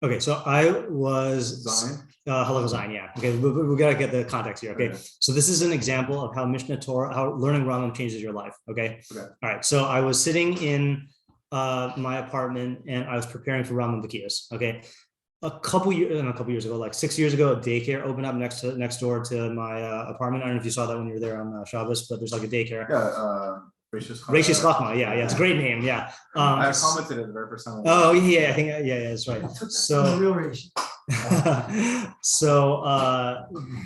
Okay, so I was Halacha, yeah. Okay, we gotta get the context here. Okay, so this is an example of how Mishneh Torah, how learning Rambam changes your life. Okay, all right. So I was sitting in my apartment and I was preparing for Rambam Bekius. Okay, a couple years ago, like 6 years ago, a daycare opened up next door to my apartment. I don't know if you saw that when you were there on Shabbos, but there's like a daycare. Yeah. Rashis Chachma, yeah, it's a great name, yeah. I commented it the very first time. Oh yeah, I think that's right. So real Rishi. So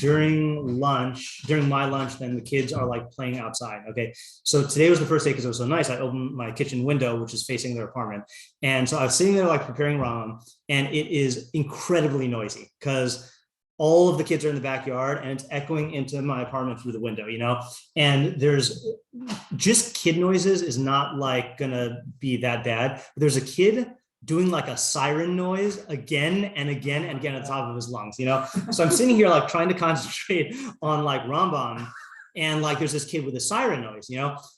during my lunch, then the kids are like playing outside. Okay, so today was the first day because it was so nice. I opened my kitchen window, which is facing their apartment, and so I was sitting there like preparing ramen, and it is incredibly noisy because all of the kids are in the backyard and it's echoing into my apartment through the window, and there's just kid noises is not like gonna be that bad. There's a kid doing like a siren noise again and again and again at the top of his lungs, So I'm sitting here like trying to concentrate on like Rambam, and like there's this kid with a siren noise,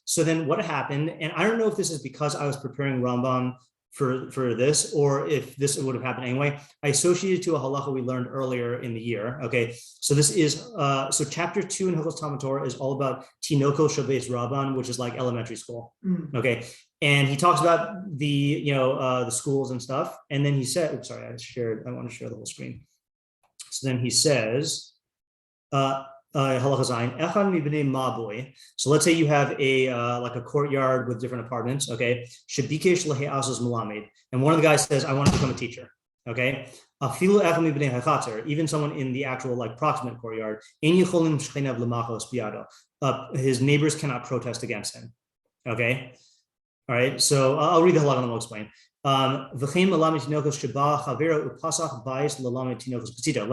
So then what happened, and I don't know if this is because I was preparing Rambam for this, or if this would have happened anyway. I associated to a halacha we learned earlier in the year. Okay, so this is so chapter 2 in Hilchos Talmud Torah is all about tinoko shabes rabban, which is like elementary school. Okay, and he talks about the the schools and stuff, and then he said, "Oops, sorry, I want to share the whole screen." So then he says, Halacha zayin, echad mibnei mabui. So let's say you have a like a courtyard with different apartments. Okay, shebikesh lehe'asos melamed, and one of the guys says, "I want to become a teacher." Okay, afilu echad mibnei hachatzer, even someone in the actual like proximate courtyard, ein yicholim shchenav lemachos biado. His neighbors cannot protest against him. Okay, all right. So I'll read the halacha and I'll explain. Let's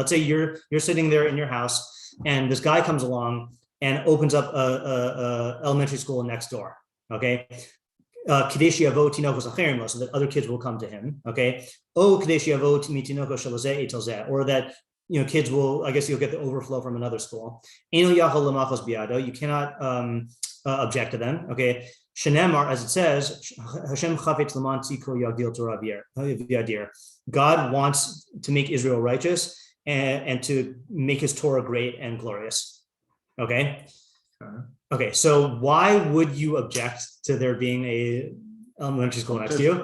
say you're sitting there in your house, and this guy comes along and opens up a elementary school next door. Okay, so that other kids will come to him. Okay, or that kids will, I guess you'll get the overflow from another school. You cannot object to them. Okay. Shenemar, as it says, Hashem chafetz l'man tziko yagdil Torah v'yadir. God wants to make Israel righteous and to make his Torah great and glorious. Okay. So why would you object to there being a elementary school next to you?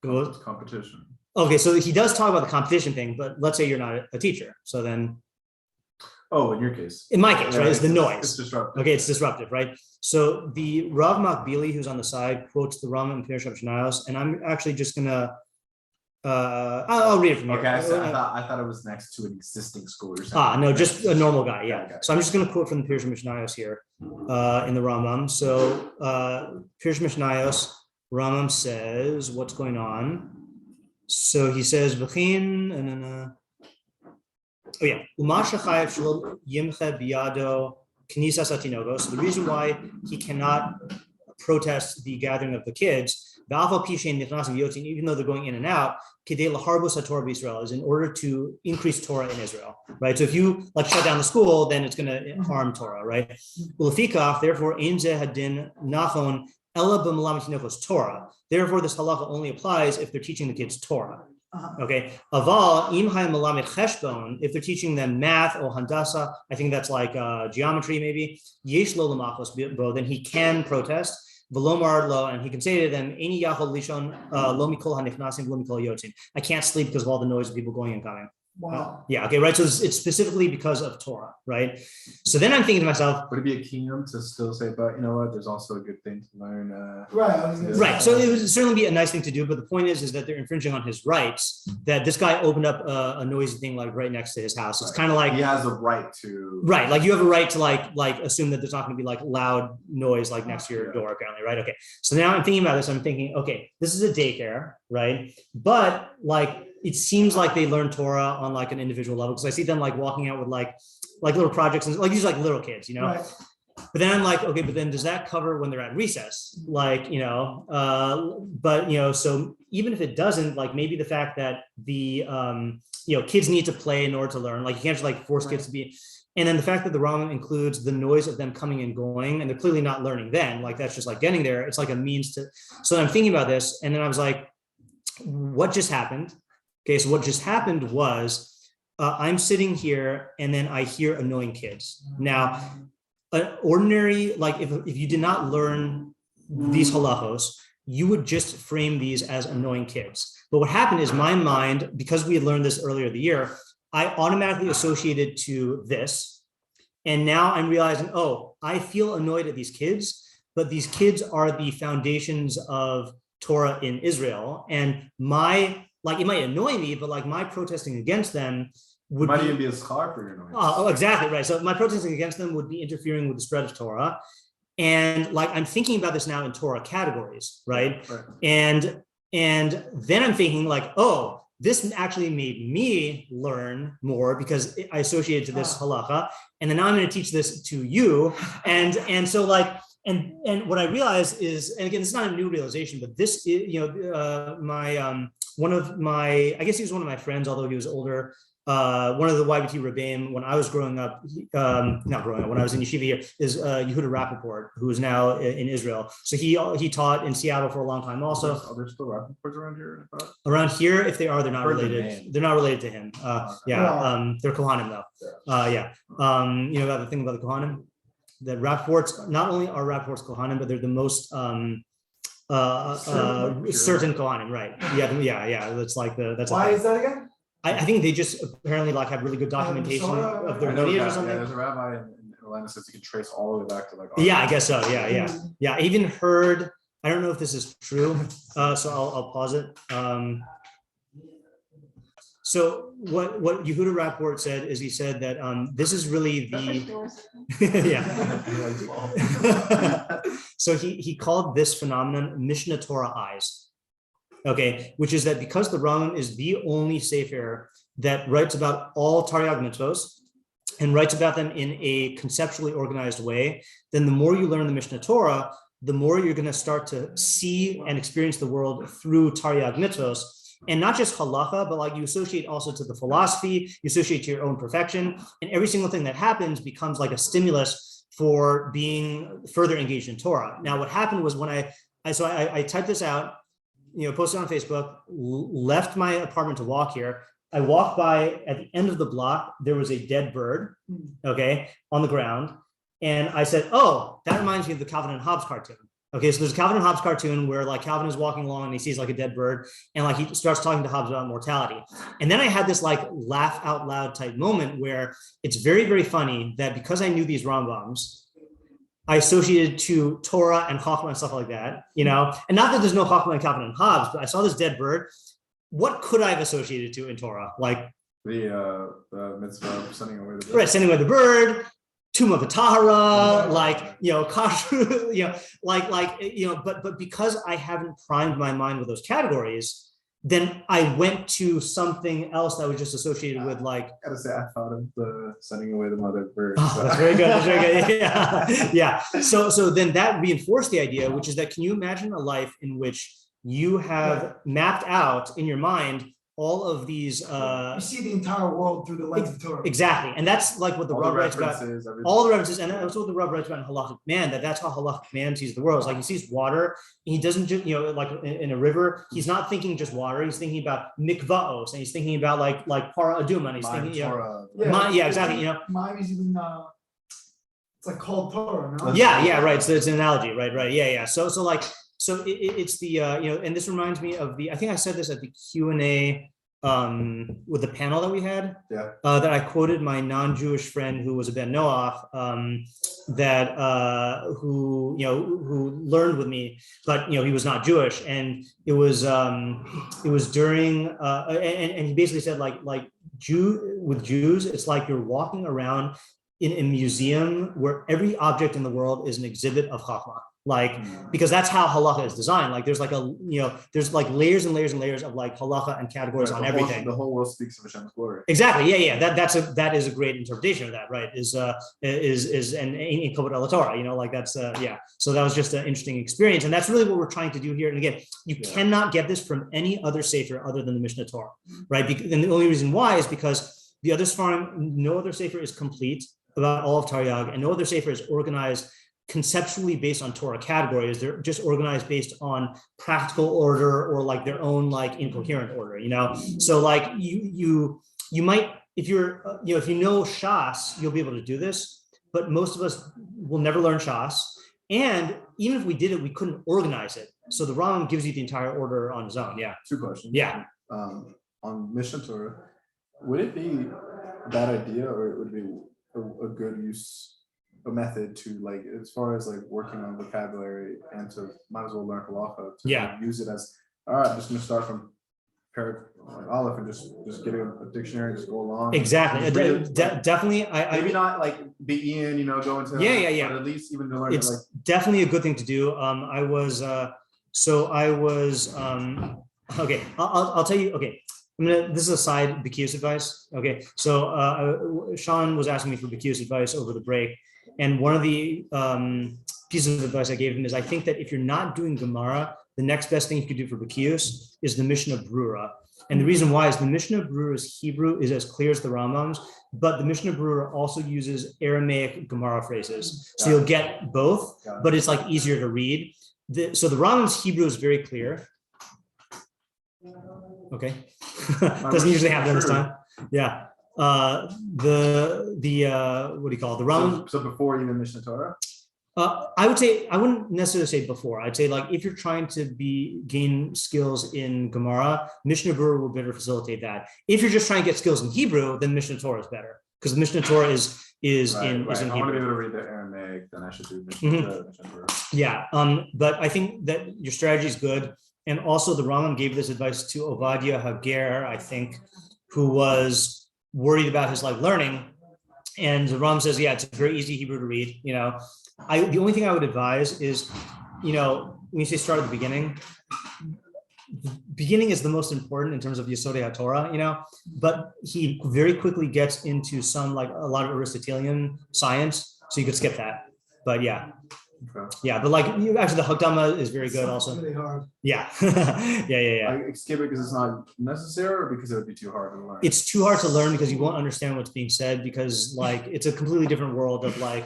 Yeah. Competition. Okay, so he does talk about the competition thing, but let's say you're not a teacher. So then. Oh, in your case. In my case, right? It's the noise. It's disruptive. Okay, it's disruptive, right? So the Rambam Bekius, who's on the side, quotes the Rambam and פירוש המשניות, and I'm actually just gonna I'll read it from here. Okay, I thought it was next to an existing school. No, just a normal guy, yeah. Okay. So I'm just gonna quote from the פירוש המשניות here in the Rambam. So פירוש המשניות, Rambam says what's going on. So he says v'chin and so the reason why he cannot protest the gathering of the kids, even though they're going in and out, is in order to increase Torah in Israel, right? So if you like shut down the school, then it's going to harm Torah, right? Therefore, Torah. Therefore, this halacha only applies if they're teaching the kids Torah. Okay. Aval im hayim melamed cheshbon, if they're teaching them math or handasa, I think that's like geometry maybe. Yesh lo lemachos bo, then he can protest. V'lomar lo, and he can say to them, Eini yachol lishon lo mikol hanichnasim lo mikol yotzim. I can't sleep because of all the noise of people going and coming. Wow. Yeah. Okay. Right. So it's specifically because of Torah, right? So then I'm thinking to myself, would it be a kingdom to still say, but you know what? There's also a good thing to learn. Right. So it would certainly be a nice thing to do, but the point is that they're infringing on his rights. That this guy opened up a noisy thing like right next to his house. It's kind of like he has a right to. Right. Like you have a right to like assume that there's not going to be like loud noise like next to your door. Apparently, right? Okay. So now I'm thinking about this. I'm thinking, okay, this is a daycare, right? But like. It seems like they learn Torah on like an individual level because I see them like walking out with like little projects and like these like little kids, Right. But then I'm like, okay, but then does that cover when they're at recess? Like, but so even if it doesn't, like maybe the fact that the kids need to play in order to learn, like you can't just like force kids to be. And then the fact that the Rambam includes the noise of them coming and going, and they're clearly not learning then, like that's just like getting there. It's like a means to. So I'm thinking about this, and then I was like, what just happened? Okay, so what just happened was I'm sitting here and then I hear annoying kids. Now, an ordinary, like if you did not learn these halachos, you would just frame these as annoying kids. But what happened is my mind, because we had learned this earlier in the year, I automatically associated to this. And now I'm realizing, oh, I feel annoyed at these kids, but these kids are the foundations of Torah in Israel. And it might annoy me, but like my protesting against them might even be a scar for your annoyance. Oh, exactly, right. So my protesting against them would be interfering with the spread of Torah. And like I'm thinking about this now in Torah categories, right? And then I'm thinking like, oh, this actually made me learn more because I associated to this halacha, and then now I'm going to teach this to you, and so like, and what I realized is, and again, this is not a new realization, but this is, one of my, I guess he was one of my friends, although he was older. One of the YBT Rebbeim when I was growing up, not growing up, when I was in yeshiva here, is Yehuda Rappaport, who is now in Israel. So he taught in Seattle for a long time also. Are there still Rappaports around here? Around here, if they are, they're not related. They're not related to him. They're Kohanim though. You know about the thing about the Kohanim? That Rappaports, not only are Rappaports Kohanim, but they're the most certain Kohanim, right? Yeah. That's like that's why is that again? I think they just apparently like have really good documentation of their lineage or something. Yeah, there's a rabbi in Atlanta says you can trace all the way back to like. Yeah, I guess so. Yeah. I even heard. I don't know if this is true, so I'll pause it. So what Yehuda Rappaport said is he said that this is really the So he called this phenomenon Mishneh Torah eyes. Okay, which is that because the Rambam is the only sefer that writes about all Taryag mitzvos and writes about them in a conceptually organized way, then the more you learn the Mishneh Torah, the more you're going to start to see and experience the world through Taryag mitzvos. And not just halacha, but like you associate also to the philosophy, you associate to your own perfection, and every single thing that happens becomes like a stimulus for being further engaged in Torah. Now, what happened was when I typed this out, posted on Facebook, left my apartment to walk here. I walked by at the end of the block, there was a dead bird, okay, on the ground. And I said, oh, that reminds me of the Calvin and Hobbes cartoon. Okay, so there's a Calvin and Hobbes cartoon where like Calvin is walking along and he sees like a dead bird and like he starts talking to Hobbes about mortality. And then I had this like laugh out loud type moment where it's very, very funny that because I knew these Rambams, I associated to Torah and Chachma and stuff like that, and not that there's no Chachma and Calvin and Hobbes, but I saw this dead bird. What could I have associated to in Torah? Like the mitzvah of sending away the bird. Right, sending away the bird, Tomb of the Tahara, kashrut, but because I haven't primed my mind with those categories, then I went to something else that was just associated with like. I gotta say, I thought of the sending away the mother bird. Oh, that's very good. That's very good. Yeah. So then that reinforced the idea, which is that can you imagine a life in which you have mapped out in your mind all of these. You see the entire world through the lens of Torah. Exactly, and that's like what the Rab writes about. All the references, and that's what the Rab writes about in Halachic Man. That's how Halachic Man sees the world. It's like he sees water, and he doesn't just like in a river. He's not thinking just water. He's thinking about mikvaos, and he's thinking about like para aduma, and he's thinking exactly. Mine is even it's like called Torah. No? Yeah, right. So it's an analogy, right. Yeah. So it's the and this reminds me of the. I think I said this at the Q&A with the panel that we had. Yeah. That I quoted my non-Jewish friend who was a Ben Noach, who learned with me, but he was not Jewish, and it was during and he basically said like with Jews, it's like you're walking around in a museum where every object in the world is an exhibit of Chachma. Because that's how halacha is designed. Like there's like there's like layers and layers and layers of like halacha and categories on everything. The whole world speaks of Hashem's glory. Exactly. Yeah. That is a great interpretation of that, right? Is an kavod el Torah. That's So that was just an interesting experience, and that's really what we're trying to do here. And again, you cannot get this from any other sefer other than the Mishneh Torah, right? And the only reason why is because the other Sfarim, no other sefer is complete about all of Taryag, and no other sefer is organized conceptually based on Torah categories. They're just organized based on practical order or like their own like incoherent order, you know? So like you might, if you're, if you know Shas, you'll be able to do this, but most of us will never learn Shas. And even if we did it, we couldn't organize it. So the Rambam gives you the entire order on his own. Yeah. 2 questions. Yeah. On Mishneh Torah, would it be a bad idea, or it would be a good use, a method to like, as far as like working on vocabulary and to might as well learn halacha to like, use it as, all right, I'm just gonna start from Aleph and just get a dictionary and just go along. Exactly. Definitely. Maybe not like begin, go into yeah. But at least even to learn it's it, like definitely a good thing to do. Okay, I'll tell you. Okay, this is a side Bekius advice. Okay, so Sean was asking me for Bekius advice over the break, and one of the pieces of advice I gave him is I think that if you're not doing Gemara, the next best thing you could do for Bekius is the Mishneh Torah. And the reason why is the Mishneh Torah's Hebrew is as clear as the Rambam's, but the Mishneh Torah also uses Aramaic Gemara phrases. So you'll get both, but it's like easier to read. So the Rambam's Hebrew is very clear. Okay. Doesn't usually happen this time. Yeah. What do you call it? The Rambam. So before even Mishneh Torah? I would say, I wouldn't necessarily say before. I'd say like if you're trying to gain skills in Gemara, Mishneh Torah will better facilitate that. If you're just trying to get skills in Hebrew, then Mishneh Torah is better because Mishneh Torah is in Hebrew. I want to be able to read the Aramaic, then I should do Mishneh Torah. Yeah, but I think that your strategy is good. And also the Rambam gave this advice to Ovadia Hager, I think, who was worried about his like learning. And the Rambam says, yeah, it's very easy Hebrew to read, the only thing I would advise is, when you say start at the beginning is the most important in terms of Yesodei HaTorah, but he very quickly gets into a lot of Aristotelian science, so you could skip that. But yeah. Okay. Yeah, but actually the Hakdama is very good also. Really hard. Yeah. yeah. I skip it because it's not necessary or because it would be too hard to learn? It's too hard to learn because you won't understand what's being said because it's a completely different world of I'm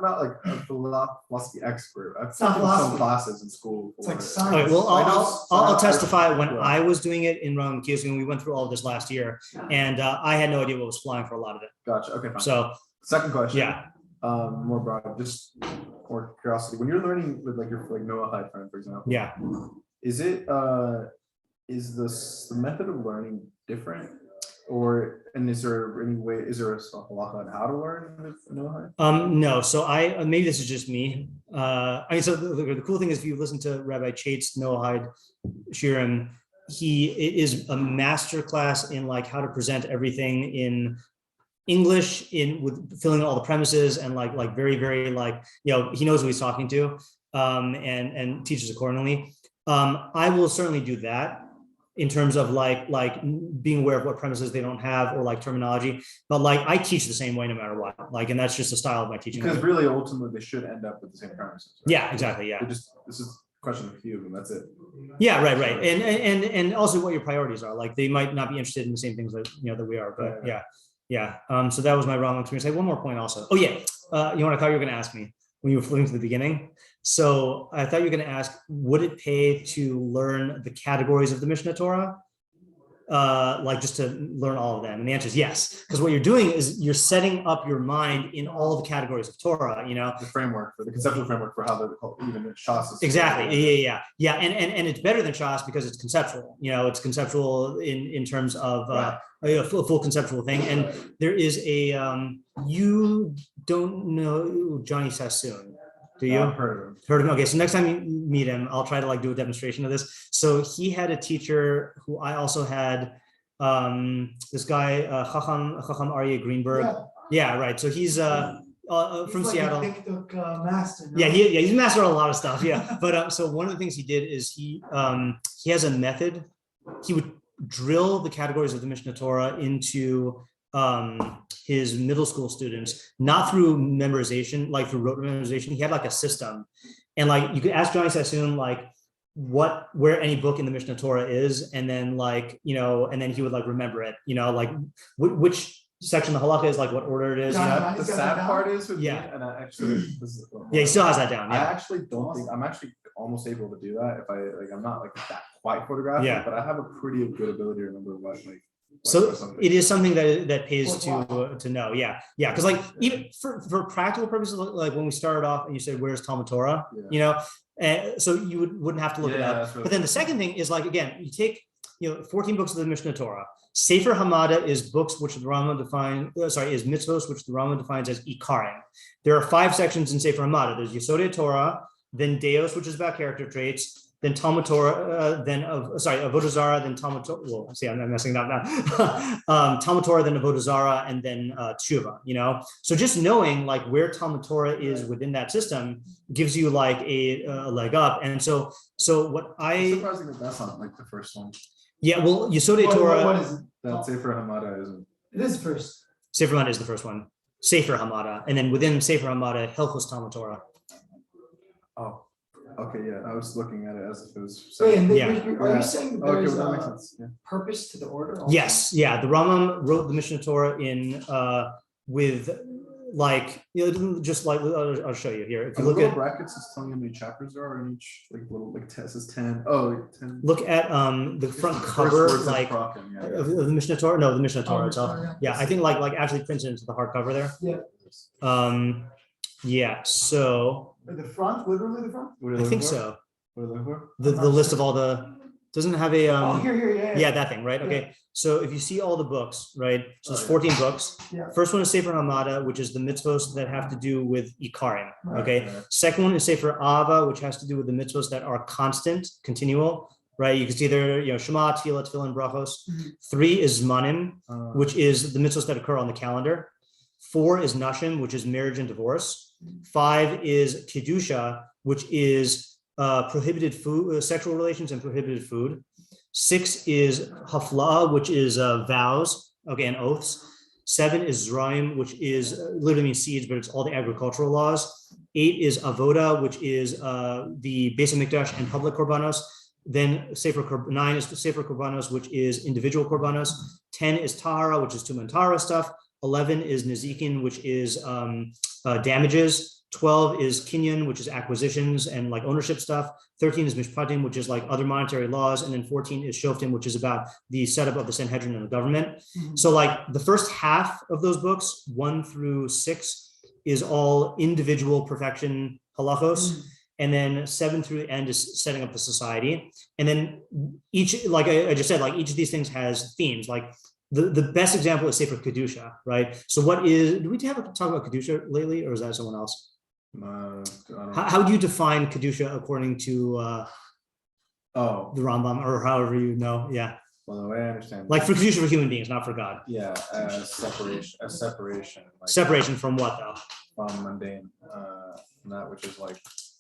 not like a philosophy expert. I've taken some classes in school. It's like science. Okay, well, I'll testify when I was doing it in Rambam Bekius, when we went through all of this last year, and I had no idea what was flying for a lot of it. Gotcha. Okay, fine. So second question. Yeah. More broad, just more curiosity. When you're learning with your Noahide friend, for example, yeah, is the method of learning different, is there any way? Is there a halacha on how to learn with Noahide? No. So maybe this is just me. So the cool thing is if you listen to Rabbi Chait's Noahide shiurim, he is a master class in how to present everything in English with filling all the premises and very, very he knows who he's talking to and teaches accordingly. I will certainly do that in terms of being aware of what premises they don't have or terminology, but I teach the same way no matter what, and that's just the style of my teaching. Because really ultimately they should end up with the same premises. Right? Yeah, exactly. Yeah. This is a question of few and that's it. Yeah, right. And also what your priorities are. They might not be interested in the same things that we are, but yeah. So that was my wrong experience. I have one more point also. Oh yeah. I thought you were going to ask me when you were flipping to the beginning. So I thought you were going to ask, would it pay to learn the categories of the Mishneh Torah? Just to learn all of them? And the answer is yes. Because what you're doing is you're setting up your mind in all the categories of Torah, The framework, the conceptual framework for how even Shas is. Exactly. Yeah. And it's better than Shas because it's conceptual. It's conceptual in terms of a full conceptual thing. And there is you don't know Johnny Sassoon. Do you? Heard of him? Okay, so next time you meet him, I'll try to do a demonstration of this. So he had a teacher who I also had, this guy, Chacham Aryeh Greenberg. Yeah, right. So he's from Seattle. Master. No? Yeah, he's a master of a lot of stuff. Yeah, but so one of the things he did is he has a method. He would drill the categories of the Mishneh Torah into his middle school students, not through memorization, through rote memorization. He had a system, and you could ask Johnny Sassoon where any book in the Mishneh Torah is, and then and then he would remember it, which section, the halakha is like what order it is. Yeah. That- the He's got sad that part is with me, Yeah. and I actually, this is, Yeah, he still has that down. I Yeah. actually don't think I'm actually almost able to do that if I like. I'm not like that quite photographic, Yeah. but I have a pretty good ability to remember what like. So something. it is something that pays Worthwhile. to know. Yeah. Yeah. Because like even for practical purposes, like when we started off and you said, where's Talmud Torah? Yeah. You know, and so you wouldn't have to look it Yeah, up. that's really But then the second thing is like, again, you take, 14 books of the Mishneh Torah. Sefer Hamada is books which the Rambam is mitzvos, which the Rambam defines as ikarim. There are 5 sections in Sefer Hamada. There's Yesodei Torah, then Deos, which is about character traits, then Talmud Torah, then Avodah Zarah, then Talmud Torah. Well, see, I'm messing it up now. Talmud Torah, then Avodah Zarah, and then Tshuva. So just knowing like where Talmud Torah is within that system gives you like a leg up. And so what It's surprising that that's not like the first one. yeah, well, Yesodei Torah. What is it? That Sefer Hamada isn't. It is first. Sefer Hamada is the first one. Sefer Hamada, and then within Sefer Hamada, Hilchos Talmud Torah. Oh, okay, yeah. I was looking at it as if it was. Wait, and Yeah. are you saying that Okay, there's well, that makes a sense. Yeah. purpose to the order? also? Yes, yeah. The Rambam wrote the Mishneh Torah in with like just like I'll show you here. If you And the look little at brackets is telling you how many chapters there are in each like little like test is 10. Oh, like 10. look at the front First cover words of like Kraken, yeah. of the Mishneh Torah. No, the Mishneh Torah Oh, itself. Mishneh, Yeah, I think like actually prints it into the hardcover there. Yeah. Yeah. So At the front, literally the front? What are you I looking think for? so. What are you looking for? The list of all the doesn't have a Oh, here, yeah. yeah, that thing, right? Okay. So if you see all the books, right? So there's Oh, 14 books. Yeah. First one is Sefer Hamada, which is the mitzvos that have to do with Ikarim. Right. Okay. Right. Second one is Sefer Ava, which has to do with the mitzvos that are constant, continual, right? You can see either, Shema, Tefillah, Tefillah, Brachos. Mhm. 3 is Zmanim, Uh, which is the mitzvos that occur on the calendar. 4 is Nashim, which is marriage and divorce. 5 is Kedusha, which is prohibited food, sexual relations and prohibited food. 6 is Hafla, which is vows, okay, and oaths. 7 is Zraim, which is literally means seeds, but it's all the agricultural laws. 8 is Avoda, which is the Beis Hamikdash and public korbanos. Then 9 is Sefer Korbanos, which is individual korbanos. 10 is Tahara, which is Tumah and Tahara stuff. 11 is Nizqin, which is damages. 12 is Kinyan, which is acquisitions and like ownership stuff. 13 is Mishpatim, which is like other monetary laws. And then 14 is Shoftim, which is about the setup of the Sanhedrin and the government. Mhm. So like the first half of those books, 1 through 6, is all individual perfection halachos. Mhm. And then 7 through the end is setting up the society. And then each, like I just said, like each of these things has themes. Like the best example is Sefer Kedusha, right? So do we have to talk about Kedusha lately, or is that someone else? I don't How do you define Kedusha according to Oh, the Rambam, or however you know? Yeah, well, the way I understand. like for Kedusha for human beings, not for God. Yeah, separation, like Separation from what though? from mundane, that which is like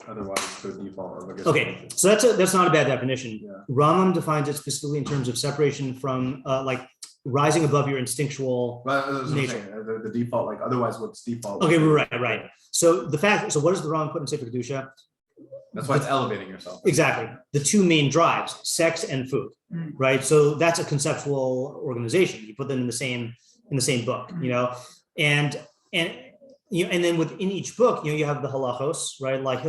otherwise the default of I guess. Okay, so that's not a bad definition. Yeah. Rambam defines it specifically in terms of separation from like rising above your instinctual But that's what I'm nature. saying, the default, like otherwise what's default? Okay, right. So what does the Rambam put in Sefer Kedusha? That's why it's elevating yourself. Exactly. The 2 main drives, sex and food, Mm. right? So that's a conceptual organization. You put them in the same book, and then within each book, you have the halachos, right? Like,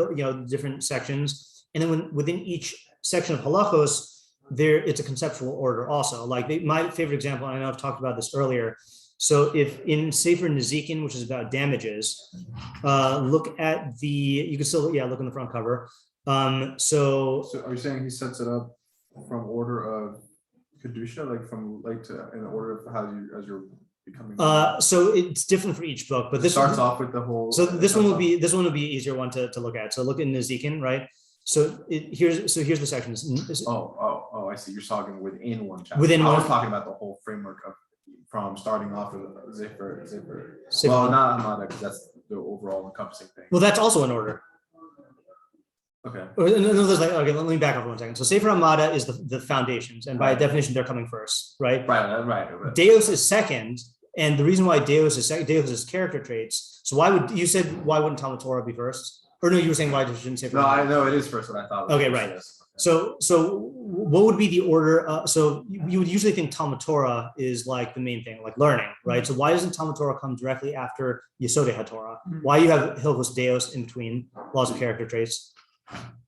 different sections. And then within each section of halachos, it's a conceptual order also. Like my favorite example, and I know I've talked about this earlier. So if in Sefer Nizqin, which is about damages, look at you can still, look in the front cover. So So are you saying he sets it up from order of Kedusha, like from like to in order of how you as you're becoming? so it's different for each book, but this starts off with the whole. So this one will be easier one to look at. So look in Nizqin, right? So here's the sections. Oh, I see. You're talking within one chapter. Within I was one- talking about the whole framework of from starting off with Zipper. Sefer- Well, not Hamada, because that's the overall encompassing thing. Well, that's also in order. Okay. Okay, let me back up 1 second. So Sefer Hamada is the foundations, and by Right. definition, they're coming first, right? Right. Deos is second, and the reason why Deos is second, Deos is character traits. So why wouldn't Talmud Torah be first? Or no, you were saying why shouldn't Sefer No, Hamada? I know it is first what I thought. Okay, right. So what would be the order? So you would usually think Talmud Torah is like the main thing, like learning, right? So why doesn't Talmud Torah come directly after Yesodei HaTorah? Why you have Hilchos Deos in between, laws of character traits?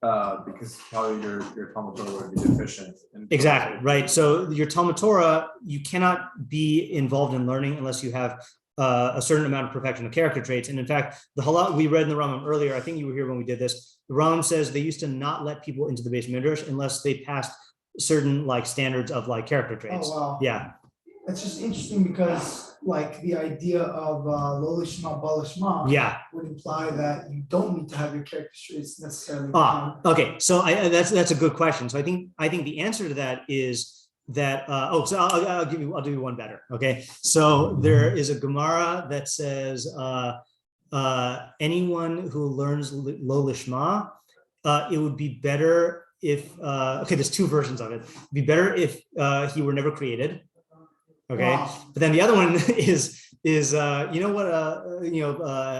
Because probably your Talmud Torah would be deficient. Exactly, right. So your Talmud Torah, you cannot be involved in learning unless you have a certain amount of perfection of character traits. And in fact, the halakha we read in the Rambam earlier, I think you were here when we did this. The Rambam says they used to not let people into the base midrash unless they passed certain like standards of like character traits. Oh, wow. Yeah. It's just interesting because like the idea of lo lishma ba lishma Yeah. would imply that you don't need to have your character traits necessarily. Okay. So that's a good question. So I think the answer to that is that so I'll do you one better. Okay. So there is a Gemara that says anyone who learns lo lishma, it would be better if there's two versions of it. It'd be better if he were never created. Okay, wow. But then the other one is you know what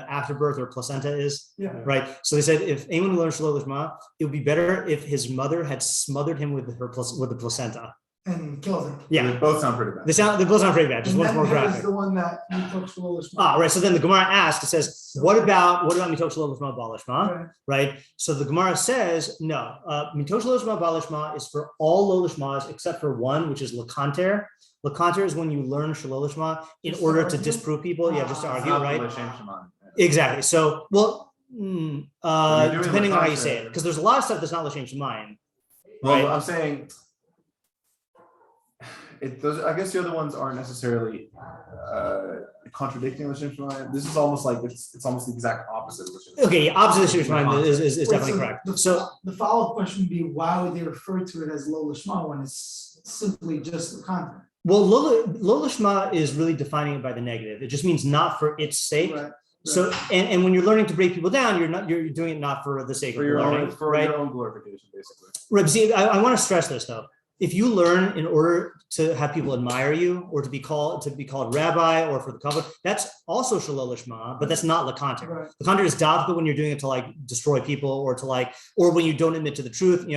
afterbirth or placenta is, yeah, right? So they said if anyone learns lo lishma, it would be better if his mother had smothered him with the placenta and killed him. Yeah, they both sound pretty bad. They both sound pretty bad. Just one's more graphic. The one that mitoch lo lishma. Right. So then the Gemara asks, it says, what about mitoch lo lishma ba lishma? Right. So the Gemara says, no, mitoch lo lishma ba lishma is for all lo lishmas except for one, which is lekanter. Lekanter is when you learn shelo lishma in order to disprove people. Yeah, just to argue, right? Exactly. So, well, depending on how you say it, because there's a lot of stuff that's not l'shem shemayim. Well, I'm saying I guess the other ones aren't necessarily contradicting l'shem shemayim. This is almost like it's almost the exact opposite of l'shem shemayim. Okay, opposite of l'shem shemayim is definitely correct. So the follow-up question would be, why would they refer to it as lo lishma when it's simply just the content? Well, lo lishma is really defining it by the negative. It just means not for its sake. Right. So, and when you're learning to break people down, you're doing it not for the sake of learning, right? Your own glorification, basically. Right. See, I want to stress this though. If you learn in order to have people admire you, or to be called rabbi, or for the cover, that's also shelo lishma, but that's not lekanter. Right. Lekanter is davka when you're doing it to like destroy people, or when you don't admit to the truth.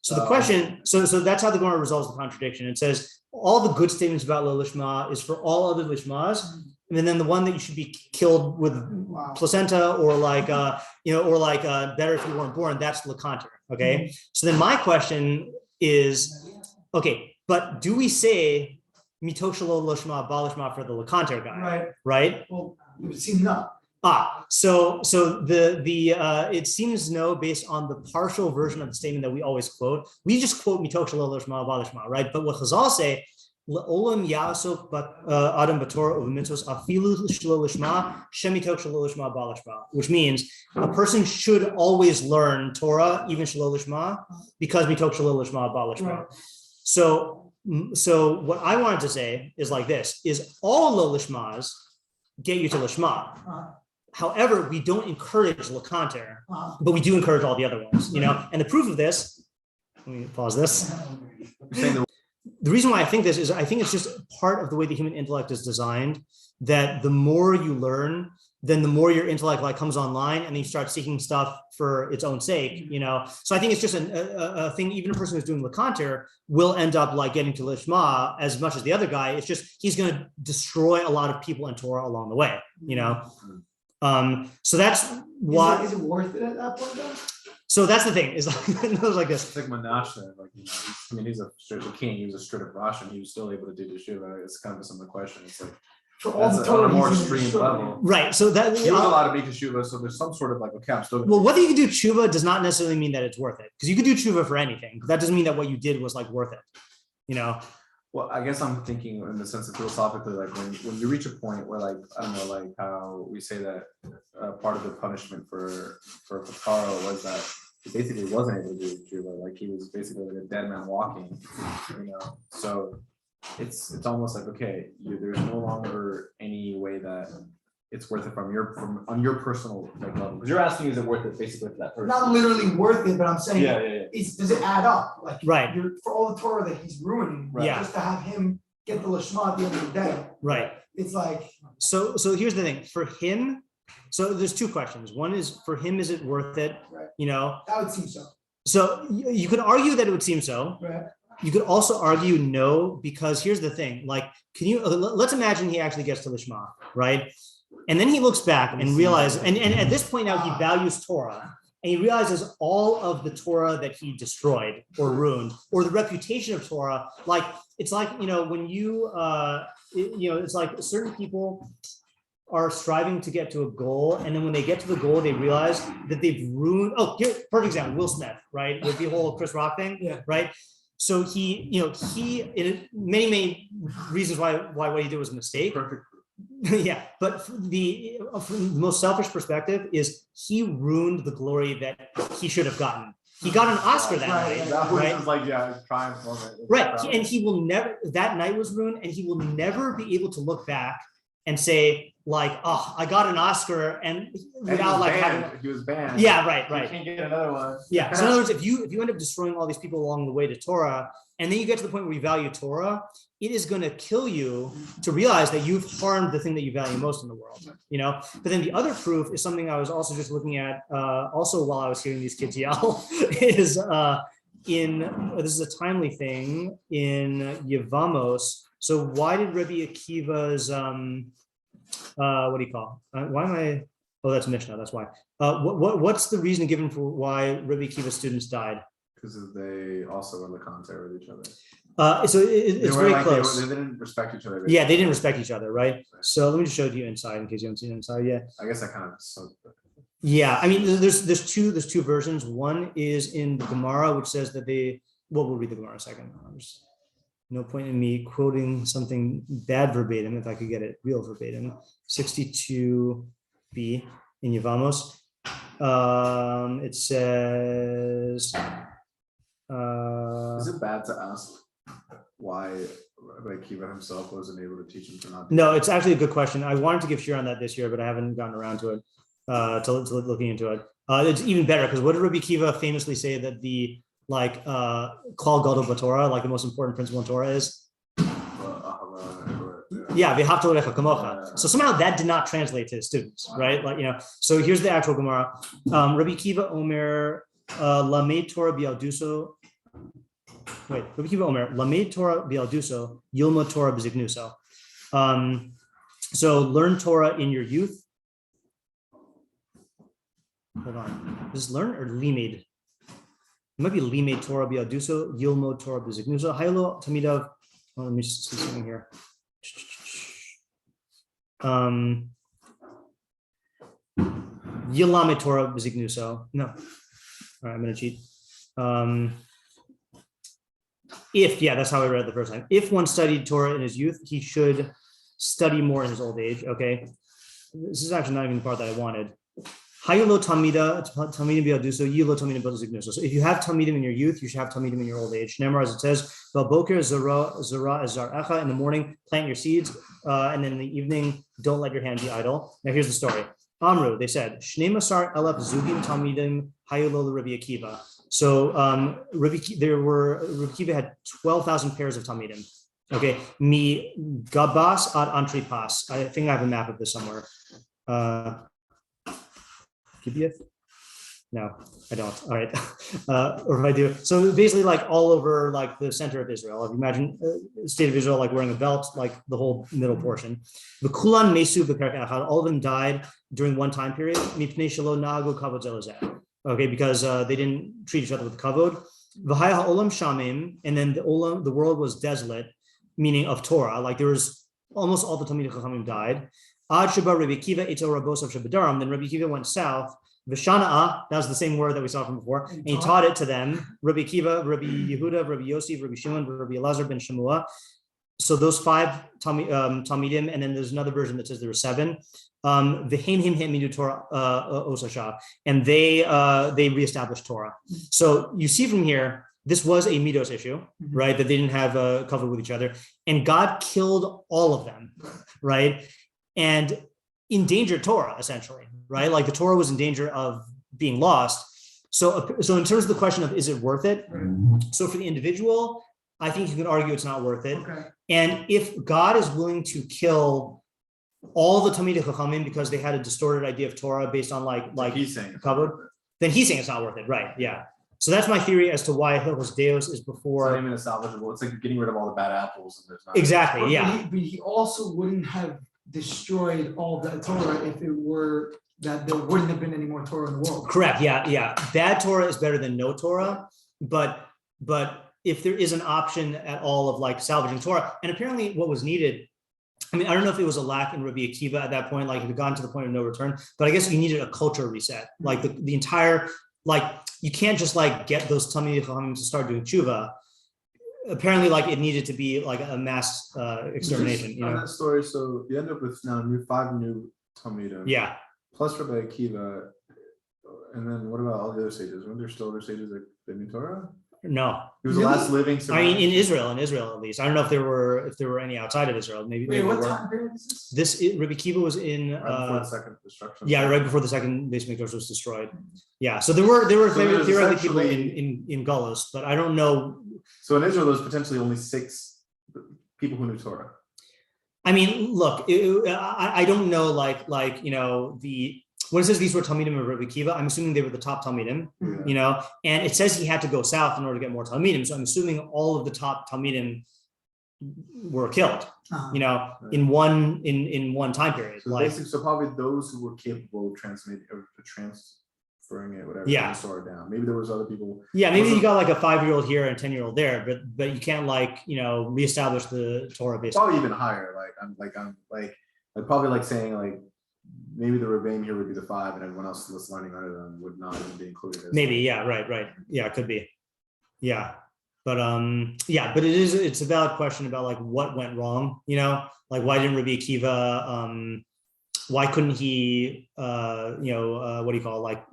So the question, so that's how the Gemara resolves the contradiction. It says all the good statements about lo lishma is for all other lishmas, and then the one that you should be killed with placenta, or better if you weren't born, that's lekanter. Okay. So then my question is, okay, but do we say mitoch shelo lishma ba lishma for the lekanter guy? Right. Well, it would seem no. So the it seems no, based on the partial version of the statement that we always quote. We just quote mitoch shelo lishma ba lishma, right? But what Chazal say, le'olam ya'asok adam b'torah u'b'mitzvos afilu shelo lishma shemitoch shelo lishma ba lishma, which means a person should always learn Torah, even shelo lishma, because mitoch shelo lishma ba lishma. So what I wanted to say is like this: is all lo lishmas get you to lishma. However, we don't encourage lekanter, but we do encourage all the other ones, And the proof of this, let me pause this. The reason why I think this is, I think it's just part of the way the human intellect is designed, that the more you learn, then the more your intellect comes online, and then you start seeking stuff for its own sake, So I think it's just a thing. Even a person who's doing lekanter will end up getting to lishma as much as the other guy. It's just he's going to destroy a lot of people and Torah along the way, So that's why. Is it worth it at that point though? So that's the thing. Is like this. It's like Menashe, he's a straight king. He was a straight up Russian. He was still able to do the shiur. It's kind of a similar question. It's like that's a more extreme level, right? So that he was allowed to make teshuva. So there's some sort of okay, I'm still. Well, whether you can do tshuva does not necessarily mean that it's worth it, because you could do tshuva for anything. But that doesn't mean that what you did was worth it. Well, I guess I'm thinking in the sense of philosophically, when you reach a point where I don't know, how we say that part of the punishment for Paro was that he basically wasn't able to do tshuva, he was basically a dead man walking, So it's almost okay, there's no longer any way that it's worth it on your personal level. Because you're asking, is it worth it basically for that person? Not literally worth it, but I'm saying, does it add up? Right. For all the Torah that he's ruining, just to have him get the lishma at the end of the day. Right. It's So here's the thing for him. So there's two questions. One is, for him, is it worth it? Right. That would seem so. So you could argue that it would seem so. Right. You could also argue no, because here's the thing. Like, let's imagine he actually gets to Lishma, right? And then he looks back and realizes, and at this point now he values Torah, and he realizes all of the Torah that he destroyed or ruined, or the reputation of Torah. Like, it's like, when it's like certain people are striving to get to a goal, and then when they get to the goal, they realize that they've ruined. Oh, here, perfect example, Will Smith, right? With the whole Chris Rock thing, Yeah. right? So he in many reasons why what he did was a mistake. Perfect. Yeah, but from the most selfish perspective is he ruined the glory that he should have gotten. He got an Oscar that night, That was right? just like, triumph moment. Right, and he will never. That night was ruined, and he will never be able to look back and say, like, oh, I got an Oscar, and without like having. He was banned. Yeah, right. You can't get another one. Yeah. So in other words, if you end up destroying all these people along the way to Torah, and then you get to the point where you value Torah, it is going to kill you to realize that you've harmed the thing that you value most in the world. But then the other proof is something I was also just looking at, also while I was hearing these kids yell, is this is a timely thing in Yevmot. So why did Rabbi Akiva's what do you call? Why am I? Oh, that's Mishnah. That's why. What's the reason given for why Rabbi Akiva's students died? Because they also were in the concert with each other. So it's very close. They didn't respect each other. Yeah, they didn't respect each other, right? So let me just show you inside in case you haven't seen inside yet. I guess I kind of sucked. Yeah, I mean, there's two versions. One is in the Gemara, which says that we'll read the Gemara in a second. No point in me quoting something bad verbatim if I could get it real verbatim. 62b in Yevmot. It says. Is it bad to ask why Rabbi Akiva himself wasn't able to teach him to not? No, it's actually a good question. I wanted to give shiur on that this year, but I haven't gotten around to it. To looking into it. It's even better because what did Rabbi Akiva famously say that the Klal Gadol b'Torah, like the most important principle in Torah is? Yeah, v'ahavta l'orecha kamocha. So somehow that did not translate to his students, right? So here's the actual Gemara. Rabbi Akiva Omer Lamed Torah bi'alduso. Wait, Rabbi Akiva Omer Lamed Torah bi'alduso Yilmot Torah b'ziknuso. So learn Torah in your youth. Hold on. Is this learn or limed? It might be limed Torah bi'alduso Yilmot Torah b'ziknuso. Haylo tamidav. Let me just see something here. Yilame Torah b'ziknuso. No. All right, I'm going to cheat. That's how I read it the first time. If one studied Torah in his youth, he should study more in his old age. Okay. This is actually not even the part that I wanted. Hayulo tamida bi'alduso, yilo tamida b'ziknuso. So if you have tamidim in your youth, you should have tamidim in your old age. Nemar, as it says, Boker zara zar'echa, in the morning, plant your seeds, and then in the evening, don't let your hand be idle. Now here's the story. Amru, they said, Shnei Masar Elef Zugim Tamidim Hayulo Rabbi Akiva. So Rabbi Akiva had 12,000 pairs of tamidim. Okay, mi gabas ad antripas. I think I have a map of this somewhere. No, I don't. All right. Or if I do. So basically like all over like the center of Israel. If you imagine the state of Israel like wearing a belt, like the whole middle portion. The Kulan Mesu all of them died during one time period. Okay, because they didn't treat each other with kavod. V'haya olam shamim, and then the world was desolate, meaning of Torah. Like there was almost all the Talmid Chachamim died. Ad sheba Rabbi Akiva ito rabos of Shebedaram. Then Rabbi Akiva went south. V'shana'a, that was the same word that we saw from before, and he taught it to them. Rabbi Akiva, Rabbi Yehuda, Rabbi Yosef, Rabbi Shimon, Rabbi Elazar ben Shemua. So those five Talmidim, and then there's another version that says there were seven. And they reestablished Torah. So you see from here, this was a midos issue, right? That they didn't have covered with each other, and God killed all of them, right? And endangered Torah essentially, right? Like the Torah was in danger of being lost. So in terms of the question of is it worth it? So for the individual, I think you could argue it's not worth it. Okay. And if God is willing to kill all the Talmidei Chachamim because they had a distorted idea of Torah based on like he's saying covered, then he's saying it's not worth it, right? Yeah. So that's my theory as to why Hilchos Deos is It's not before. even a salvageable. It's like getting rid of all the bad apples, and there's not Exactly, But yeah. he also wouldn't have destroyed all that Torah if it were that there wouldn't have been any more Torah in the world. Correct. Yeah. Bad Torah is better than no Torah, but if there is an option at all of like salvaging Torah, and apparently what was needed, I mean, I don't know if it was a lack in Rabbi Akiva at that point, like it had gotten to the point of no return, but I guess you needed a culture reset, like the entire, like you can't just like get those Talmid Chachamim to start doing tshuva. Apparently, like it needed to be like a mass extermination. You on know? that story, so you end up with now five new Talmidim. Yeah. Plus Rabbi Akiva, and then what about all the other sages? Weren't there still other sages like the New Torah? No. He was the last living. I mean, in Israel at least. I don't know if there were any outside of Israel. Maybe. Wait, maybe what there were. time period is this? Rabbi Akiva was in. Right before the second destruction. Yeah, right before the second base Mikdash was destroyed. Yeah, so there were theoretically people in Gullus, but I don't know. So in Israel, there's potentially only 6 people who knew Torah. I mean, look, I don't know, like you know, when it says these were Talmidim of Rabbi Akiva, I'm assuming they were the top Talmidim, you know, and it says he had to go south in order to get more Talmidim. So I'm assuming all of the top Talmidim were killed, you know, in one time period. So like, basically, so probably those who were capable of transferring it, whatever, Yeah. saw it down. Maybe there was other people. yeah, maybe you got like a 5-year-old here and a 10-year-old there, but you can't like, you know, reestablish the Torah based. Probably even higher. I'm probably like saying like maybe the Rebbeim here would be the 5, and everyone else that's learning under them would not even be included. Maybe, yeah, right. Yeah, it could be. Yeah. But it's a valid question about like what went wrong, you know, like why didn't Rabbi Akiva why couldn't he what do you call it, like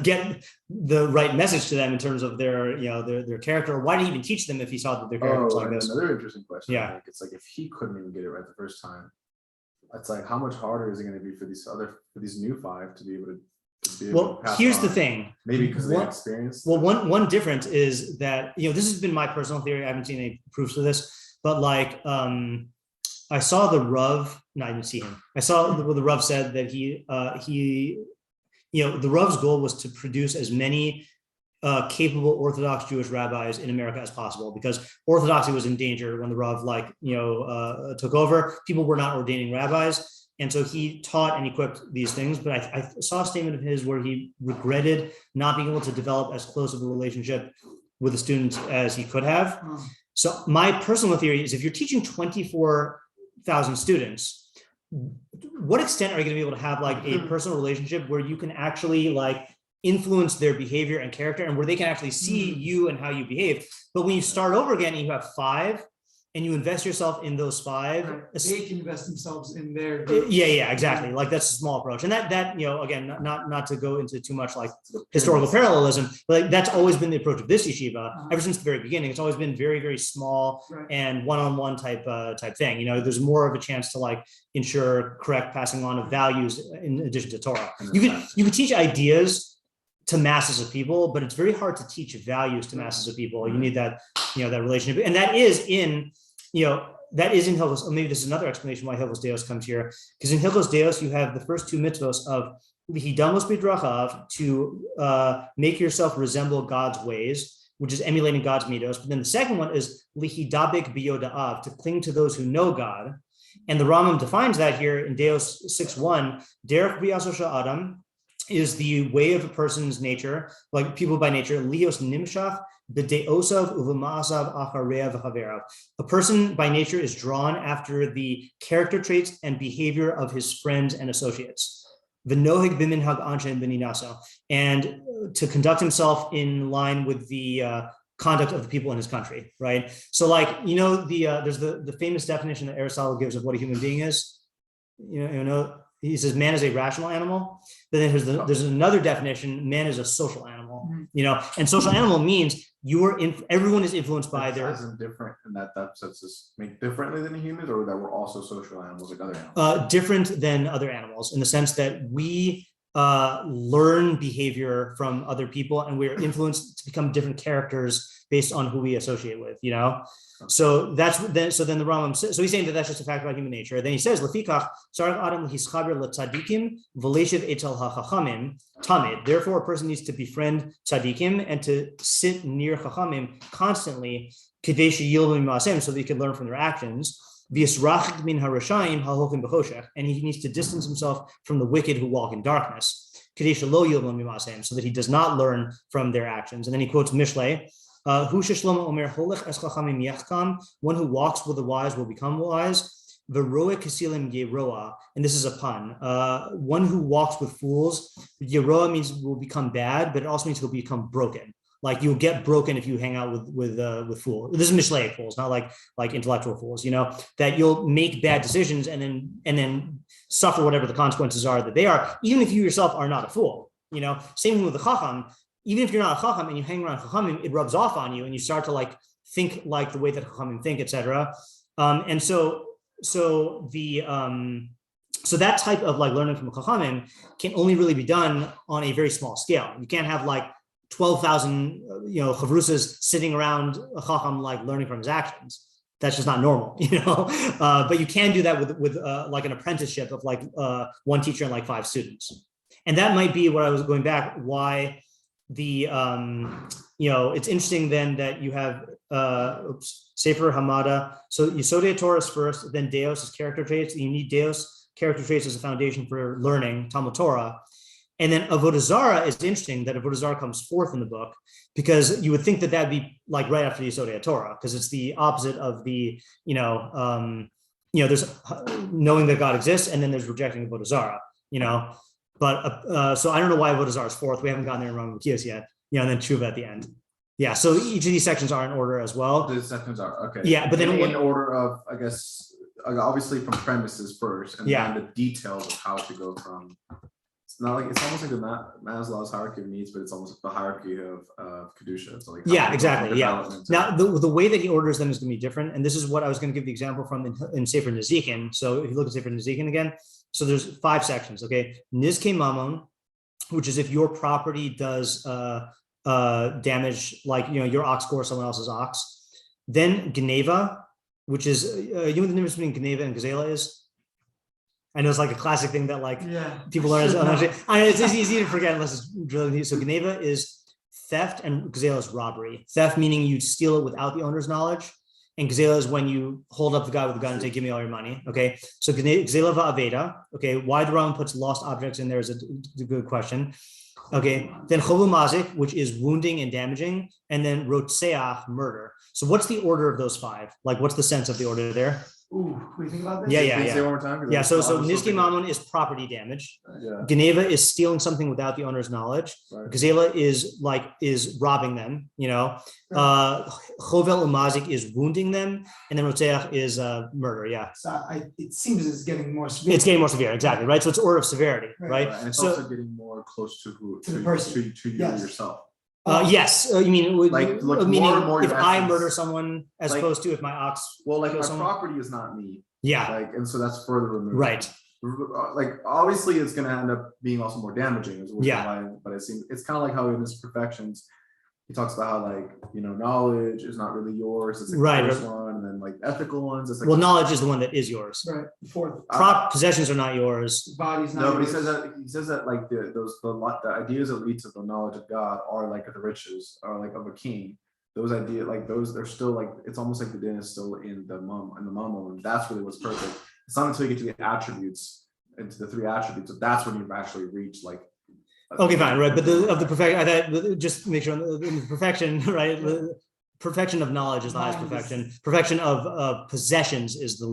get the right message to them in terms of their, you know, their character, or why did he even teach them if he saw that their character was like this? Another interesting question. Yeah. I think it's like if he couldn't even get it right the first time, it's like how much harder is it going to be for these new 5 to be able to Well, here's the thing. Maybe because of the experience. Well, one difference is that, you know, this has been my personal theory. I haven't seen any proofs of this, but like I saw the Rav. No, I didn't see him. I saw the Rav said that he you know, the Rav's goal was to produce as many capable Orthodox Jewish rabbis in America as possible, because Orthodoxy was in danger when the Rav took over. People were not ordaining rabbis. And so he taught and equipped these things, but I saw a statement of his where he regretted not being able to develop as close of a relationship with the students as he could have. So my personal theory is if you're teaching 24,000 students, what extent are you going to be able to have like a personal relationship where you can actually like influence their behavior and character, and where they can actually see you and how you behave? But when you start over again and you have 5, and you invest yourself in those 5, they can invest themselves in their yeah, exactly. Like that's a small approach, and that you know, again, not to go into too much like historical parallelism, but like, that's always been the approach of this yeshiva ever since the very beginning. It's always been very, very small and one-on-one type thing. You know, there's more of a chance to like ensure correct passing on of values in addition to Torah. You could teach ideas to masses of people, but it's very hard to teach values to masses of people. You need that, you know, that relationship, and that is in Hilchos. Maybe this is another explanation why Hilchos Deos comes here, because in Hilchos Deos you have the first 2 mitzvos of lihidamos bidrachav, to make yourself resemble God's ways, which is emulating God's midos. But then the second one is lihidabik biyodaav, to cling to those who know God. And the Rambam defines that here in Deos 6:1. Derech b'yaso sha'adam is the way of a person's nature, like people by nature, lios nimshach b'deosav uv'ma'asav achareya v'chaverav. A person by nature is drawn after the character traits and behavior of his friends and associates. V'noheg b'minhag anshen b'ninasa, and to conduct himself in line with the conduct of the people in his country, right? So like, you know, there's the famous definition that Aristotle gives of what a human being is. You know, he says man is a rational animal. But then there's another definition: man is a social animal. You know, and social animal means everyone is influenced by their. Isn't different in that sets us make differently than humans, or that we're also social animals like other animals. Different than other animals in the sense that we learn behavior from other people, and we're influenced to become different characters based on who we associate with. You know, So then the Rambam says, so he's saying that that's just a fact about human nature. Then he says, Lefikach, Adam hischaber letzadikim v'leishiv etel hachachamim tamid. Therefore, a person needs to befriend tzadikim and to sit near chachamim constantly, kadei sheyilvim ma'asem, so that he can learn from their actions. V'yisrachik min harashayim halochem b'choshech, and he needs to distance himself from the wicked who walk in darkness, kadei shelo yilvim ma'asem, so that he does not learn from their actions. And then he quotes Mishlei. One who walks with the wise will become wise. And this is a pun. One who walks with fools, yeroa means will become bad, but it also means he'll become broken. Like you'll get broken if you hang out with fools. This is Mishlei fools, not like intellectual fools. That you'll make bad decisions and then suffer whatever the consequences are that they are, even if you yourself are not a fool. Same thing with the chacham. Even if you're not a chacham and you hang around chachamim, it rubs off on you, and you start to think like the way that chachamim think, etc. And so that type of learning from chachamim can only really be done on a very small scale. You can't have 12,000 chavrusas sitting around a chacham learning from his actions. That's just not normal, But you can do that with an apprenticeship of one teacher and 5 students, and that might be what I was going back why. It's interesting then that you have Sefer Hamada. So Yisodei Torah is first, then Deos is character traits. You need Deos character traits as a foundation for learning Talmud Torah. And then Avodah Zarah is interesting that Avodah Zarah comes fourth in the book, because you would think that that'd be right after the Yisodei Torah, because it's the opposite of the, there's knowing that God exists, and then there's rejecting Avodah Zarah, But so I don't know why Avodah Zarah is fourth. We haven't gotten there in Rambam Bekius yet. And then Tshuva at the end. Yeah. So each of these sections are in order as well. The sections are okay. Yeah, but then in order of, I guess, obviously from premises first, and then the details of how to go from. It's almost like the Maslow's hierarchy of needs, but it's almost the hierarchy of kedusha. So exactly. Yeah. Now the way that he orders them is going to be different, and this is what I was going to give the example from in Sefer Nizqin. So if you look at Sefer Nizqin again. So there's 5 sections, okay? Nizke mamon, which is if your property does damage, your ox gore someone else's ox. Then Geneva, which is, you know what the difference between Geneva and Gazela is? I know it's a classic thing that people learn. I know it's easy to forget unless it's really new. So Geneva is theft and Gazela is robbery. Theft meaning you steal it without the owner's knowledge. And Gazela is when you hold up the guy with the gun and say, give me all your money. Okay. So Gazela va'aveda. Okay. Why the Rambam puts lost objects in there is a good question. Okay. Then chovu mazik, which is wounding and damaging. And then rotseach, murder. So what's the order of those 5? What's the sense of the order there? Ooh, what do you think about this? Yeah. Say one more time. Yeah. So Nizki Mammon is property damage. Geneva is stealing something without the owner's knowledge. Right. Gazela is robbing them. Chovel umazik is wounding them, and then Rotzeach is murder. Yeah. So it seems it's getting more severe. It's getting more severe, exactly. Right. So it's order of severity, right? And it's also getting more close to the person, to you yourself. Yes, you mean meaning more if I murder someone as opposed to if my ox. Well, my property is not me. Yeah. And so that's further removed. Right. Obviously, it's going to end up being also more damaging as well. Yeah. But it seems it's kind of like how in his perfections, he talks about how knowledge is not really yours. It's the first one, and then ethical ones. It's knowledge is the one that is yours. Right. Possessions are not yours. Body's not. No, but he says that the ideas that lead to the knowledge of God are the riches, or of a king. Those ideas, they're still it's almost like the din is still in the mum, and that's really what's perfect. It's not until you get to the attributes, into the 3 attributes, that's when you've actually reached Okay, fine, right. But the perfection, just make sure the perfection, right? The perfection of knowledge is the highest perfection. Perfection of possessions is the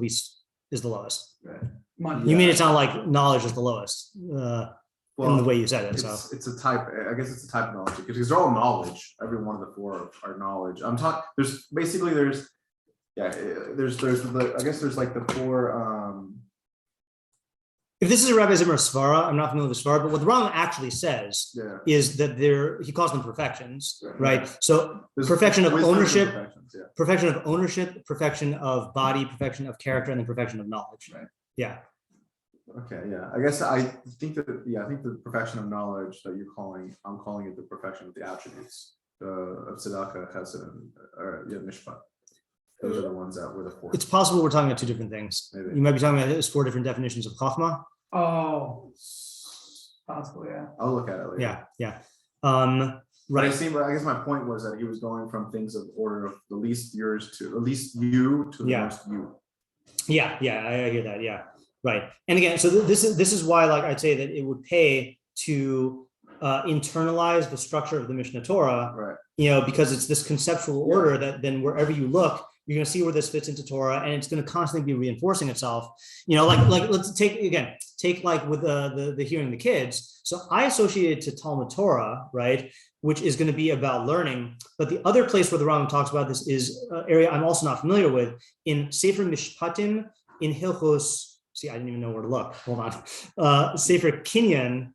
lowest. Right. You made it sound like knowledge is the lowest in the way you said it. It's a type. I guess it's a type of knowledge because they're all knowledge. Every one of the 4 are knowledge. I'm talking. There's the the 4. If this is a Rabbi Zimmer Svara, I'm not familiar with Svara, but what the Rambam actually says is that he calls them perfections, right? So perfection of ownership, perfection of body, perfection of character, and then perfection of knowledge. Right. Yeah. Okay. Yeah. I guess I think the perfection of knowledge that you're calling, I'm calling it the perfection of the attributes of tzedakah, chesed, or mishpat. Those are the ones that were the four. It's possible we're talking about two different things. Maybe. You might be talking about it as four different definitions of chachma. Oh, possible, yeah. I'll look at it later. Yeah. But Right. I guess my point was that he was going from things of order of the least yours to the least you to the Yeah. most you. Yeah, I hear that. Yeah, right. And again, so this is why, like, I'd say that it would pay to internalize the structure of the Mishneh Torah, Right. because it's this conceptual order that then wherever you look, you're going to see where this fits into Torah, and it's going to constantly be reinforcing itself. Like let's take like with the hearing the kids. So I associate it to Talmud Torah, right, which is going to be about learning. But the other place where the Rambam talks about this is an area I'm also not familiar with in Sefer Mishpatim in Hilchos. See, I didn't even know where to look. Hold on. Sefer Kinyan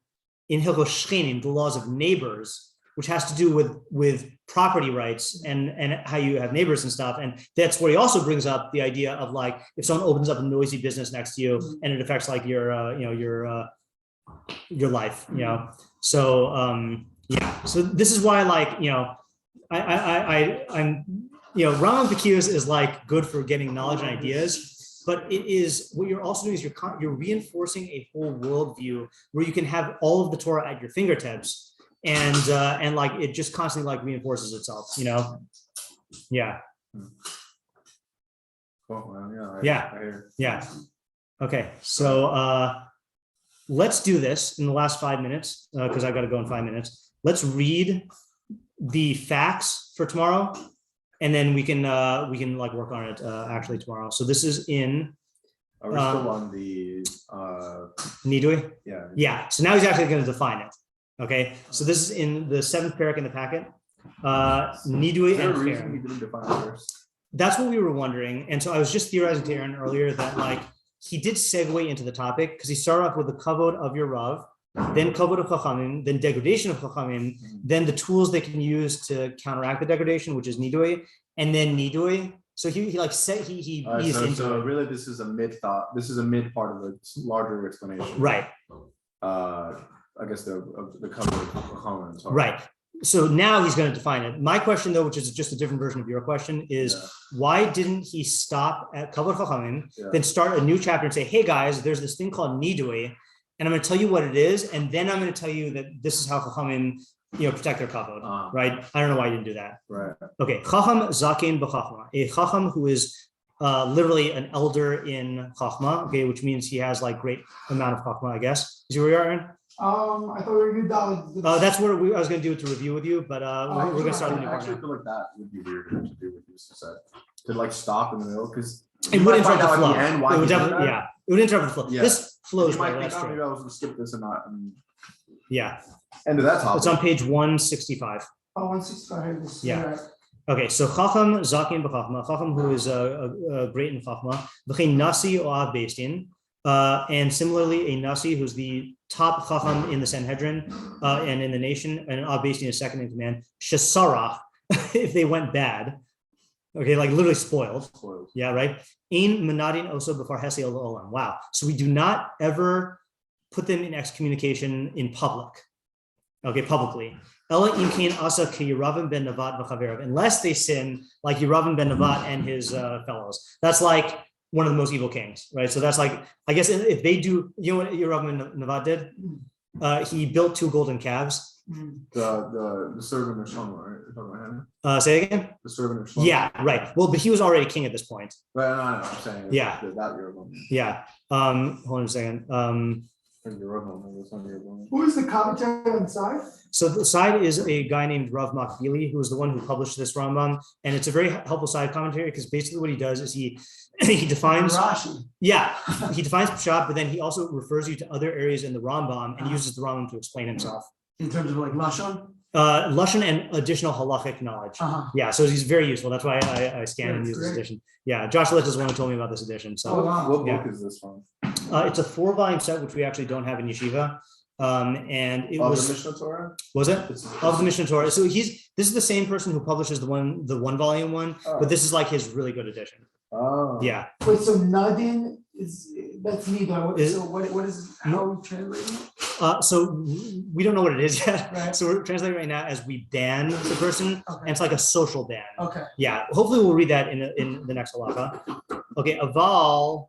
in Hilchos Shchenim, the laws of neighbors, which has to do with property rights and how you have neighbors and stuff. And that's where he also brings up the idea of, like, if someone opens up a noisy business next to you and it affects like your life, So so this is why, like, I'm Rambam Bekius is like good for getting knowledge and ideas, but it is what you're also doing is you're reinforcing a whole worldview where you can have all of the Torah at your fingertips. And like it just constantly like reinforces itself, Yeah. Cool, Yeah. Okay, so let's do this in the last 5 minutes because I've got to go in 5 minutes. Let's read the facts for tomorrow, and then we can like work on it actually tomorrow. So this is in. Are we still on the Nidui? Yeah. Yeah. So now he's actually going to define it. Okay, so this is in the 7th parak in the packet. Nidui and reason he didn't define it first? That's what we were wondering. And so I was just theorizing to Aaron earlier that, like, he did segue into the topic because he started off with the kavod of your Rav, then kavod of chachamim, then degradation of chachamim, then the tools they can use to counteract the degradation, which is nidui, and then nidui. So he like said he eased into so it. really this is a mid thought. This is a mid part of the larger explanation. Right. I guess the cover of right. So now he's going to define it. My question, though, which is just a different version of your question, is why didn't he stop at kavod chachamim, then start a new chapter and say, hey guys, there's this thing called nidui, and I'm going to tell you what it is, and then I'm going to tell you that this is how chachamim protect their kavod, right? I don't know why he didn't do that. Right. Okay, chacham zaken b'chachma, a chacham who is literally an elder in chachma, okay, which means he has like great amount of chachma, I guess. Is where we are, Aaron? I thought we were good. That's where I was going to do it to review with you, but we're going to start. I actually feel like that would be weird to do what you said. To like stop in the middle because it would interrupt the flow. It would definitely, it would interrupt the flow. Yeah. This flows. You might think, maybe I was going to skip this and not. Yeah. End of that topic. It's on page 165. Oh, 165. Yeah. Okay, so chacham zaken b'chachma, chacham who is great in chachma, v'chein nasi oav beistin, and similarly a nasi who's the top chacham in the Sanhedrin and in the nation, and oav beistin is second in command. Shesarach, if they went bad, okay, like literally spoiled. Yeah, right. Ein menadin oso b'far hesi olam. Wow. So we do not ever put them in excommunication in public. Okay, publicly. Unless they sin like Yeravam ben Nevat and his fellows. That's like one of the most evil kings, right? So that's like, I guess if they do, you know what Yeravam ben Nevat did? He built 2 golden calves. The servant of Shlomo, right? Say it again? The servant of Shlomo. Yeah, right. Well, but he was already king at this point. Right, no, I'm saying. Yeah. That Yeravam. Yeah. Hold on a second. Who is the commentary on the side? So the side is a guy named Rav Makbili, who is the one who published this Rambam, and it's a very helpful side commentary because basically what he does is he defines he defines Pshat, but then he also refers you to other areas in the Rambam and uses the Rambam to explain himself. In terms of like Lashon? Lashon and additional halachic knowledge. Yeah, so he's very useful. That's why I scanned and used this edition. Yeah, Josh Litt is the one who told me about this edition. So what book is this from? It's a 4-volume set, which we actually don't have in yeshiva. And it was the Mishneh Torah? Was it of the Mishneh Torah? So this is the same person who publishes the 1-volume one, but this is like his really good edition. Oh, yeah. Wait, so Nadin that's Nida. So what is how we translate it? So we don't know what it is yet. Right. So we're translating right now as we ban the person, and it's like a social ban. Okay. Yeah, hopefully we'll read that in the next halacha. Okay, aval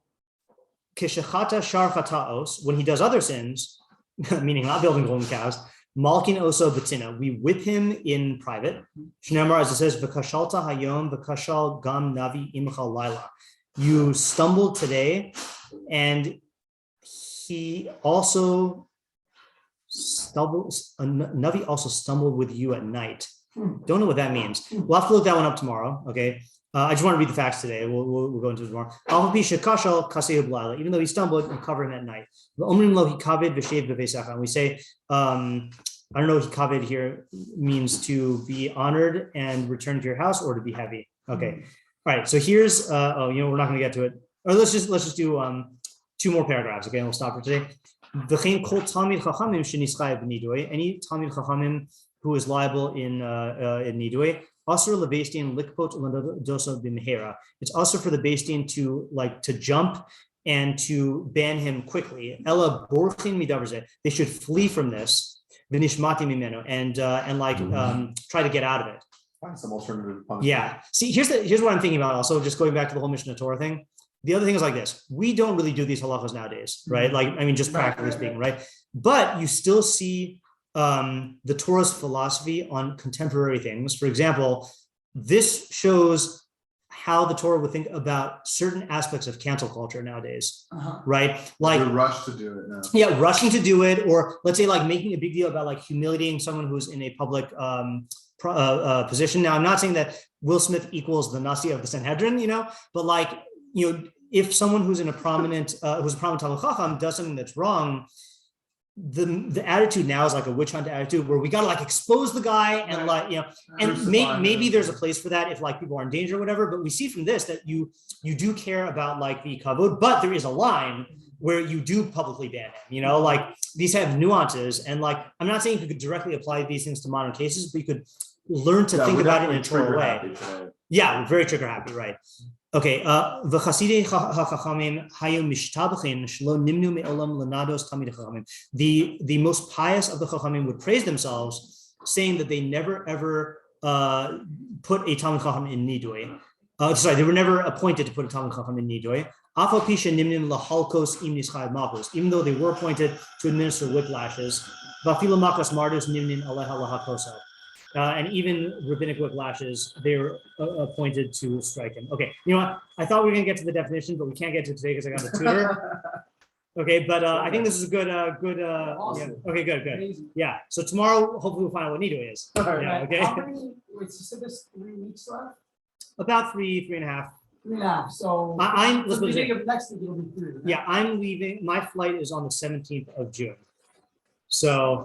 kishachata shar chataos, when he does other sins, meaning not building golden cows, malkin oso betina, we whip him in private. Shneimar, as it says, v'kashalta hayom v'kashal gam navi imcha laila. You stumbled today, and he also stumbled. A navi also stumbled with you at night. Don't know what that means. We'll have to look that one up tomorrow. Okay. I just want to read the facts today. We'll go into it tomorrow. Even though he stumbled, we cover him at night. And we say, I don't know, hikaved here means to be honored and return to your house, or to be heavy. Okay. All right. So here's, we're not going to get to it. Or let's just do 2 more paragraphs. Okay. And we'll stop for today. Any Talmid Chachamim who is liable in nidui. It's also for the Beis to jump and to ban him quickly. They should flee from this, and try to get out of it. Find some alternative punishment. Yeah. See, here's what I'm thinking about. Also, just going back to the whole Mishneh Torah thing. The other thing is like this: we don't really do these halachos nowadays, right? Just practically speaking, right? But you still see the Torah's philosophy on contemporary things. For example, this shows how the Torah would think about certain aspects of cancel culture nowadays, right? Like the rush to do it now. Yeah, rushing to do it, or let's say making a big deal about humiliating someone who's in a public position. Now, I'm not saying that Will Smith equals the Nasi of the Sanhedrin, but if someone who's a prominent Talmud Chacham does something that's wrong, the attitude now is like a witch hunt attitude where we got to expose the guy and and maybe there's a place for that if people are in danger or whatever. But we see from this that you do care about the kavod, but there is a line where you do publicly ban him. These have nuances, and I'm not saying you could directly apply these things to modern cases, but you could learn to think about it in a Torah way. Yeah, we're very trigger happy, right? Okay, the most pious of the chachamim would praise themselves, saying that they never ever put a Talmud Chacham in nidui. They were never appointed to put a Talmud Chacham in nidui. Even though they were appointed to administer whiplashes, and even rabbinic whiplashes, they're appointed to strike him. Okay, you know what? I thought we were going to get to the definition, but we can't get to it today because I got a tutor. Okay, but I think this is a good. Awesome. Yeah. Okay, good. Amazing. Yeah. So tomorrow, hopefully, we'll find out what nidui is. Yeah, okay. How many? Wait, so you said there's 3 weeks left? About 3.5. 3.5. So Let's the beginning of next week it'll be 3. Right? Yeah, I'm leaving. My flight is on the 17th of June. So